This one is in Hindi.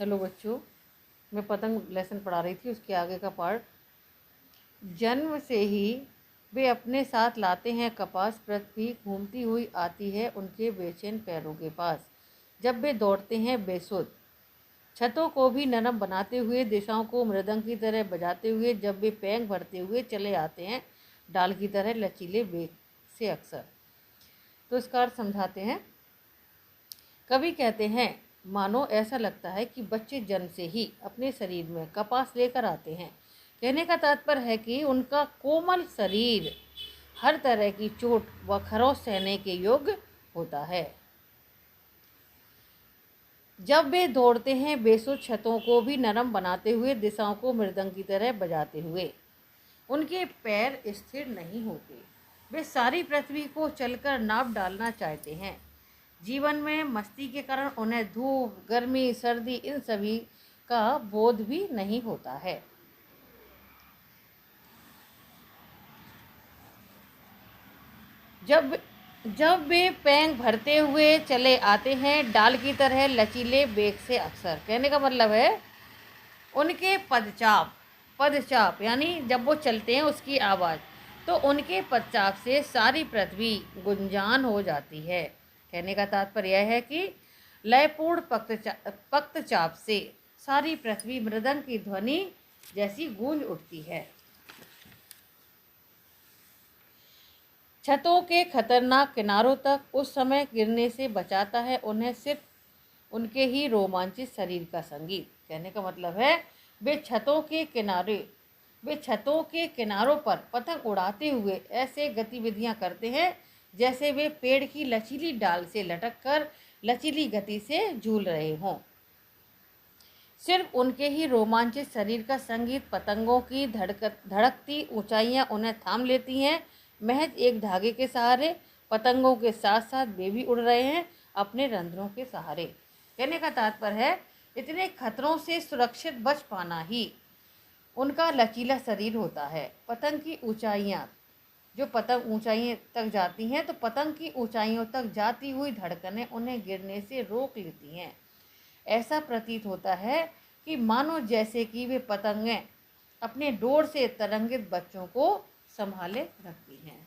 हेलो बच्चों, मैं पतंग लेसन पढ़ा रही थी, उसके आगे का पार्ट। जन्म से ही वे अपने साथ लाते हैं कपास, पृथ्वी घूमती हुई आती है उनके बेचैन पैरों के पास। जब वे दौड़ते हैं बेसुध, छतों को भी नरम बनाते हुए, दिशाओं को मृदंग की तरह बजाते हुए, जब वे पैंग भरते हुए चले आते हैं डाल की तरह लचीले बेग से अक्सर। तो इसका अर्थ समझाते हैं। कवि कहते हैं, मानो ऐसा लगता है कि बच्चे जन्म से ही अपने शरीर में कपास लेकर आते हैं। कहने का तात्पर्य है कि उनका कोमल शरीर हर तरह की चोट व खरोंच सहने के योग्य होता है। जब वे दौड़ते हैं बेसुध, छतों को भी नरम बनाते हुए, दिशाओं को मृदंग की तरह बजाते हुए, उनके पैर स्थिर नहीं होते। वे सारी पृथ्वी को चलकर नाप डालना चाहते हैं। जीवन में मस्ती के कारण उन्हें धूप, गर्मी, सर्दी इन सभी का बोध भी नहीं होता है। जब वे पैंग भरते हुए चले आते हैं डाल की तरह लचीले बेग से अक्सर। कहने का मतलब है उनके पदचाप यानी जब वो चलते हैं उसकी आवाज़, तो उनके पदचाप से सारी पृथ्वी गुंजान हो जाती है। कहने का तात्पर्य यह है कि लयपूर्ण पक्तचाप से सारी पृथ्वी मृदंग की ध्वनि जैसी गूंज उठती है। छतों के खतरनाक किनारों तक उस समय गिरने से बचाता है उन्हें सिर्फ उनके ही रोमांचित शरीर का संगीत। कहने का मतलब है वे छतों के किनारों पर पतंग उड़ाते हुए ऐसे गतिविधियां करते हैं जैसे वे पेड़ की लचीली डाल से लटककर लचीली गति से झूल रहे हों। सिर्फ उनके ही रोमांचित शरीर का संगीत, पतंगों की धड़कती ऊंचाइयां उन्हें थाम लेती हैं। महज एक धागे के सहारे पतंगों के साथ साथ वे भी उड़ रहे हैं अपने रंध्रों के सहारे। कहने का तात्पर्य है इतने खतरों से सुरक्षित बच पाना ही उनका लचीला शरीर होता है। पतंग की ऊंचाइयाँ, जो पतंग ऊंचाइयों तक जाती हैं, तो पतंग की ऊंचाइयों तक जाती हुई धड़कनें उन्हें गिरने से रोक लेती हैं। ऐसा प्रतीत होता है कि मानो जैसे कि वे पतंगें अपने डोर से तरंगित बच्चों को संभाले रखती हैं।